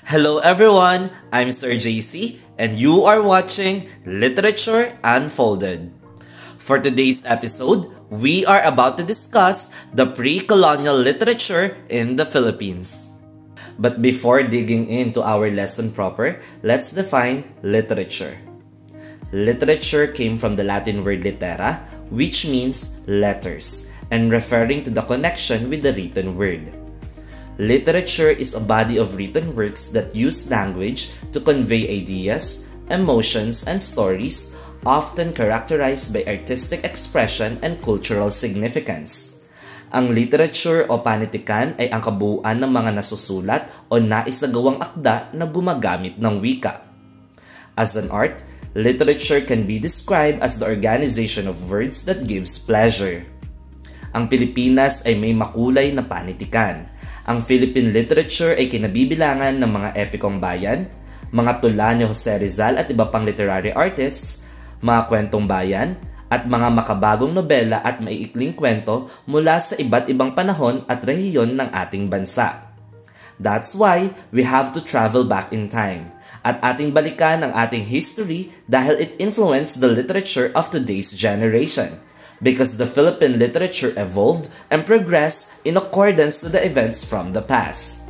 Hello everyone, I'm Sir JC and you are watching Literature Unfolded. For today's episode, we are about to discuss the pre-colonial literature in the Philippines. But before digging into our lesson proper, let's define literature. Literature came from the Latin word litera, which means letters, and referring to the connection with the written word. Literature is a body of written works that use language to convey ideas, emotions, and stories, often characterized by artistic expression and cultural significance. Ang literature o panitikan ay ang kabuuan ng mga nasusulat o naisagawang akda na gumagamit ng wika. As an art, literature can be described as the organization of words that gives pleasure. Ang Pilipinas ay may makulay na panitikan. Ang Philippine literature ay kinabibilangan ng mga epikong bayan, mga tula ni Jose Rizal at iba pang literary artists, mga kwentong bayan, at mga makabagong nobela at maiikling kwento mula sa iba't ibang panahon at rehiyon ng ating bansa. That's why we have to travel back in time at ating balikan ang ating history dahil it influenced the literature of today's generation. Because the Philippine literature evolved and progressed in accordance to the events from the past.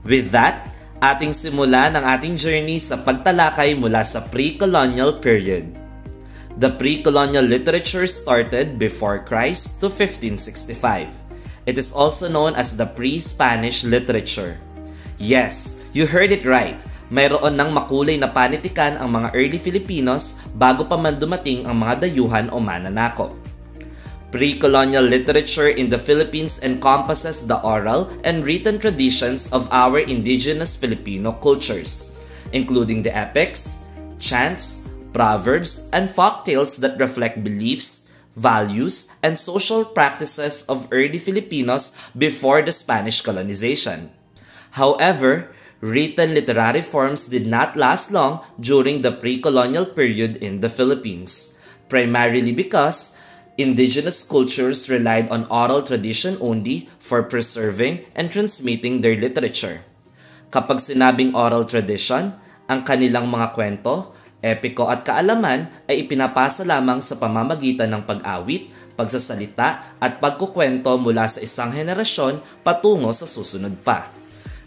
With that, ating simulan ang ating journey sa pagtalakay mula sa pre-colonial period. The pre-colonial literature started before Christ to 1565. It is also known as the pre-Spanish literature. Yes, you heard it right. Mayroon ng makulay na panitikan ang mga early Filipinos bago pa man dumating ang mga dayuhan o mananakop. Pre-colonial literature in the Philippines encompasses the oral and written traditions of our indigenous Filipino cultures, including the epics, chants, proverbs, and folktales that reflect beliefs, values, and social practices of early Filipinos before the Spanish colonization. However, written literary forms did not last long during the pre-colonial period in the Philippines, primarily because indigenous cultures relied on oral tradition only for preserving and transmitting their literature. Kapag sinabing oral tradition, ang kanilang mga kwento, epiko at kaalaman ay ipinapasa lamang sa pamamagitan ng pag-awit, pagsasalita at pagkukwento mula sa isang henerasyon patungo sa susunod pa.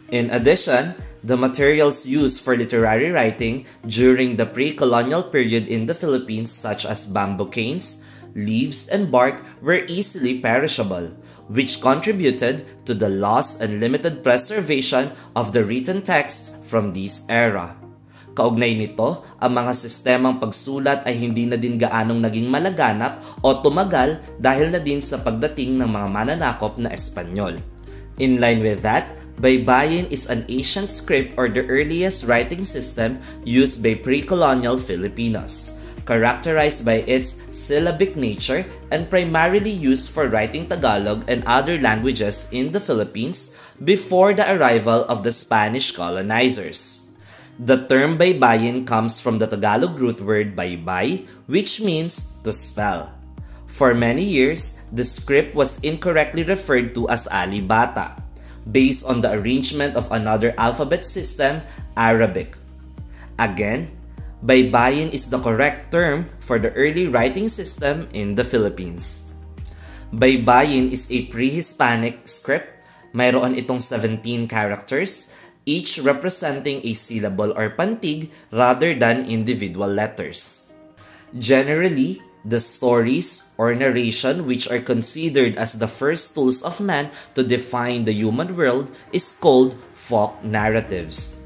In addition, the materials used for literary writing during the pre-colonial period in the Philippines such as bamboo canes, leaves, and bark were easily perishable, which contributed to the loss and limited preservation of the written texts from this era. Kaugnay nito, ang mga sistemang pagsulat ay hindi na din gaanong naging malaganap o tumagal dahil na din sa pagdating ng mga mananakop na Espanyol. In line with that, baybayin is an ancient script or the earliest writing system used by pre-colonial Filipinos, characterized by its syllabic nature and primarily used for writing Tagalog and other languages in the Philippines before the arrival of the Spanish colonizers. The term baybayin comes from the Tagalog root word baybay, which means to spell. For many years, the script was incorrectly referred to as Alibata, based on the arrangement of another alphabet system, Arabic. Again, baybayin is the correct term for the early writing system in the Philippines. Baybayin is a pre-Hispanic script. Mayroon itong 17 characters, each representing a syllable or pantig rather than individual letters. Generally, the stories or narration which are considered as the first tools of man to define the human world is called folk narratives.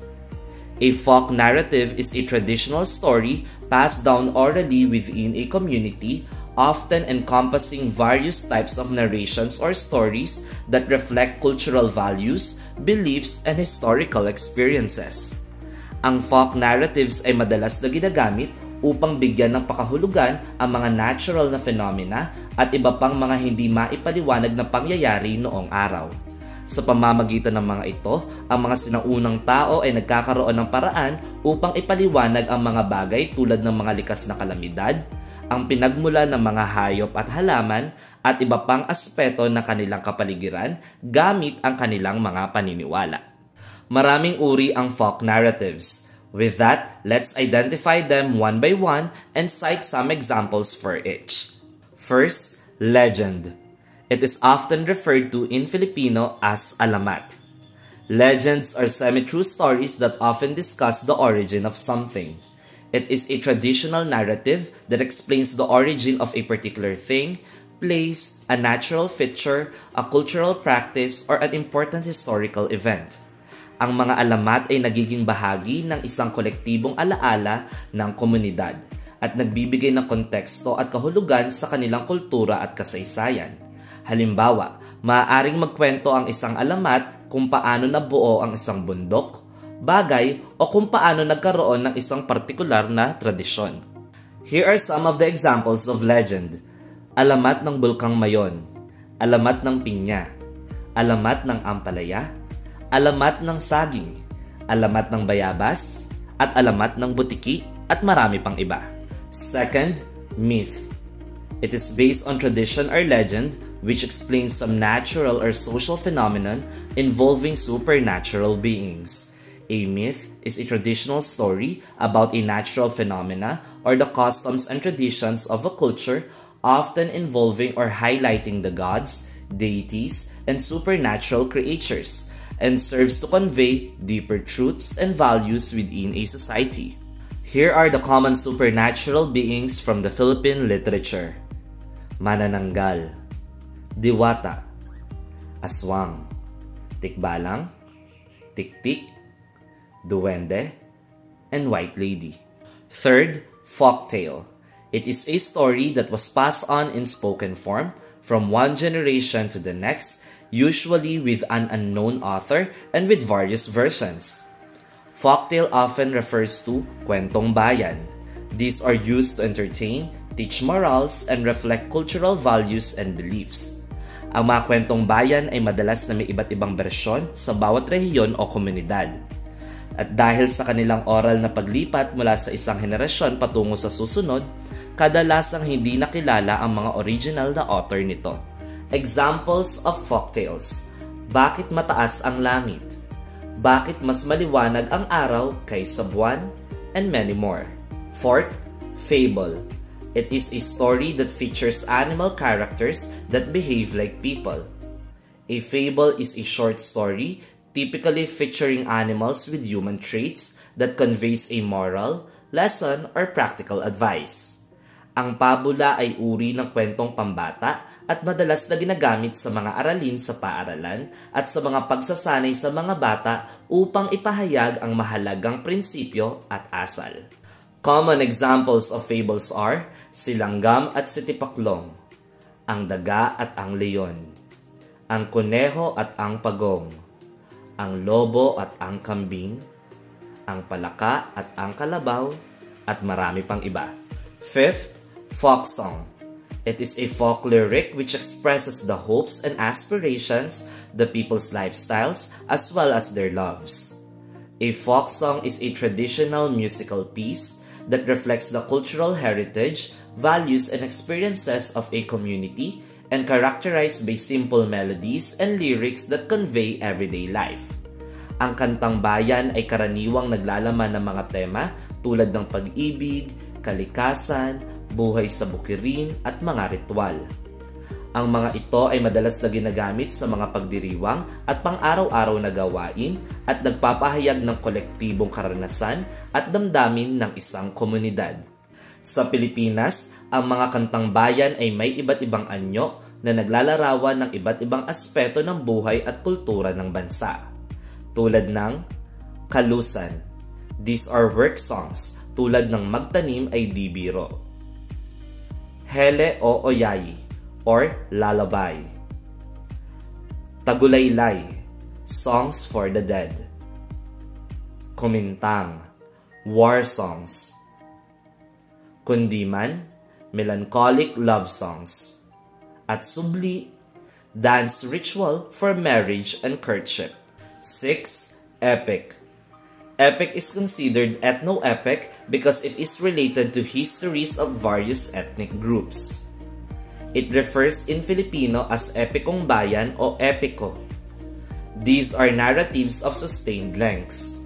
A folk narrative is a traditional story passed down orally within a community, often encompassing various types of narrations or stories that reflect cultural values, beliefs, and historical experiences. Ang folk narratives ay madalas na ginagamit upang bigyan ng pakahulugan ang mga natural na phenomena at iba pang mga hindi maipaliwanag na pangyayari noong araw. Sa pamamagitan ng mga ito, ang mga sinaunang tao ay nagkakaroon ng paraan upang ipaliwanag ang mga bagay tulad ng mga likas na kalamidad, ang pinagmula ng mga hayop at halaman, at iba pang aspeto ng kanilang kapaligiran gamit ang kanilang mga paniniwala. Maraming uri ang folk narratives. With that, let's identify them one by one and cite some examples for each. First, legend. It is often referred to in Filipino as alamat. Legends are semi-true stories that often discuss the origin of something. It is a traditional narrative that explains the origin of a particular thing, place, a natural feature, a cultural practice, or an important historical event. Ang mga alamat ay nagiging bahagi ng isang kolektibong alaala ng komunidad at nagbibigay ng konteksto at kahulugan sa kanilang kultura at kasaysayan. Halimbawa, maaaring magkwento ang isang alamat kung paano nabuo ang isang bundok, bagay o kung paano nagkaroon ng isang partikular na tradisyon. Here are some of the examples of legend. Alamat ng Bulkang Mayon, alamat ng pinya, alamat ng ampalaya, alamat ng saging, alamat ng bayabas, at alamat ng butiki, at marami pang iba. Second, myth. It is based on tradition or legend which explains some natural or social phenomenon involving supernatural beings. A myth is a traditional story about a natural phenomena or the customs and traditions of a culture, often involving or highlighting the gods, deities, and supernatural creatures, and serves to convey deeper truths and values within a society. Here are the common supernatural beings from the Philippine literature. Manananggal, Diwata, Aswang, Tikbalang, Tiktik, Duwende, and White Lady. Third, folktale. It is a story that was passed on in spoken form from one generation to the next, usually with an unknown author and with various versions. Folktale often refers to kwentong bayan. These are used to entertain, teach morals, and reflect cultural values and beliefs. Ang mga kwentong bayan ay madalas na may iba't ibang bersyon sa bawat rehiyon o komunidad. At dahil sa kanilang oral na paglipat mula sa isang henerasyon patungo sa susunod, kadalasang hindi nakilala ang mga original na author nito. Examples of folktales. Bakit mataas ang langit? Bakit mas maliwanag ang araw kaysa buwan? And many more. Fourth, fable. It is a story that features animal characters that behave like people. A fable is a short story typically featuring animals with human traits that conveys a moral, lesson, or practical advice. Ang pabula ay uri ng kwentong pambata at madalas na ginagamit sa mga aralin sa paaralan at sa mga pagsasanay sa mga bata upang ipahayag ang mahalagang prinsipyo at asal. Common examples of fables are Si Langgam at si Tipaklong, Ang Daga at ang Leon, Ang Kuneho at ang Pagong, Ang Lobo at ang Kambing, Ang Palaka at ang Kalabaw, at marami pang iba. Fifth, folk song. It is a folk lyric which expresses the hopes and aspirations, the people's lifestyles, as well as their loves. A folk song is a traditional musical piece that reflects the cultural heritage, values, and experiences of a community and characterized by simple melodies and lyrics that convey everyday life. Ang kantang bayan ay karaniwang naglalaman ng mga tema tulad ng pag-ibig, kalikasan, buhay sa bukirin, at mga ritual. Ang mga ito ay madalas na ginagamit sa mga pagdiriwang at pang-araw-araw na gawain at nagpapahayag ng kolektibong karanasan at damdamin ng isang komunidad. Sa Pilipinas, ang mga kantang bayan ay may iba't ibang anyo na naglalarawan ng iba't ibang aspeto ng buhay at kultura ng bansa. Tulad ng Kalusan. These are work songs tulad ng Magtanim ay Di Biro. Hele o Oyayi or Lullaby. Tagulaylay, Songs for the Dead. Kumintang, War Songs. Kundiman, Melancholic Love Songs. At Subli, Dance Ritual for Marriage and Courtship. 6. Epic. Epic is considered ethno-epic because it is related to histories of various ethnic groups. It refers in Filipino as epikong bayan o epiko. These are narratives of sustained lengths.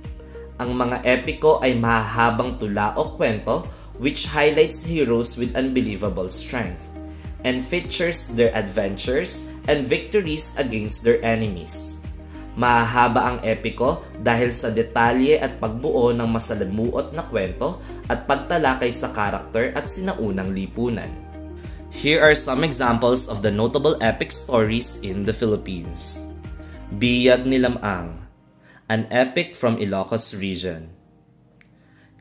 Ang mga epiko ay mahahabang tula o kwento which highlights heroes with unbelievable strength and features their adventures and victories against their enemies. Mahahaba ang epiko dahil sa detalye at pagbuo ng masalimuot na kwento at pagtalakay sa karakter at sinaunang lipunan. Here are some examples of the notable epic stories in the Philippines. Biyag ni Lamang, an epic from Ilocos region.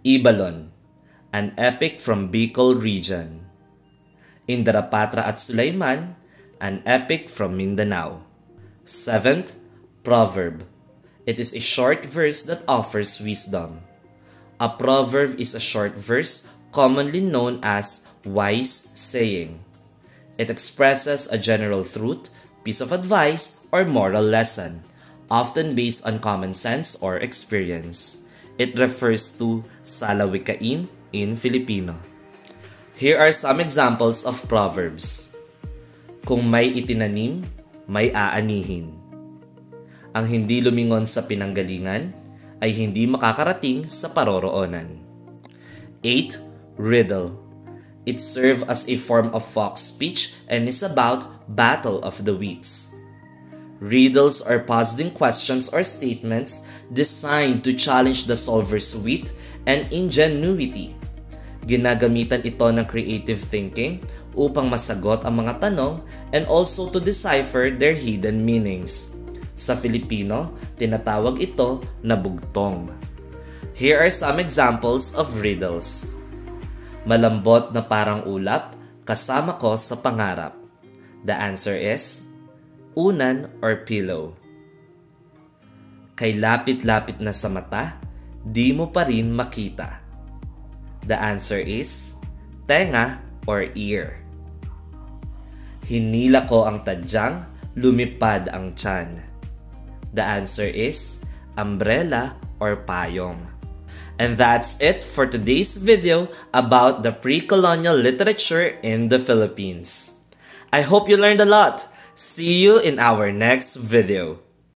Ibalon, an epic from Bicol region. Indarapatra at Sulaiman, an epic from Mindanao. 7th, proverb. It is a short verse that offers wisdom. A proverb is a short verse commonly known as wise saying. It expresses a general truth, piece of advice, or moral lesson, often based on common sense or experience. It refers to salawikain in Filipino. Here are some examples of proverbs. Kung may itinanim, may aanihin. Ang hindi lumingon sa pinanggalingan ay hindi makakarating sa paroroonan. 8. Riddle. It serves as a form of folk speech and is about battle of the wits. Riddles are puzzling questions or statements designed to challenge the solver's wit and ingenuity. Ginagamitan ito ng creative thinking upang masagot ang mga tanong and also to decipher their hidden meanings. Sa Filipino, tinatawag ito na bugtong. Here are some examples of riddles. Malambot na parang ulap, kasama ko sa pangarap. The answer is, unan or pillow. Kay lapit-lapit na sa mata, di mo pa rin makita. The answer is, tenga or ear. Hinila ko ang tadyang, lumipad ang tiyan. The answer is, umbrella or payong. And that's it for today's video about the pre-colonial literature in the Philippines. I hope you learned a lot. See you in our next video.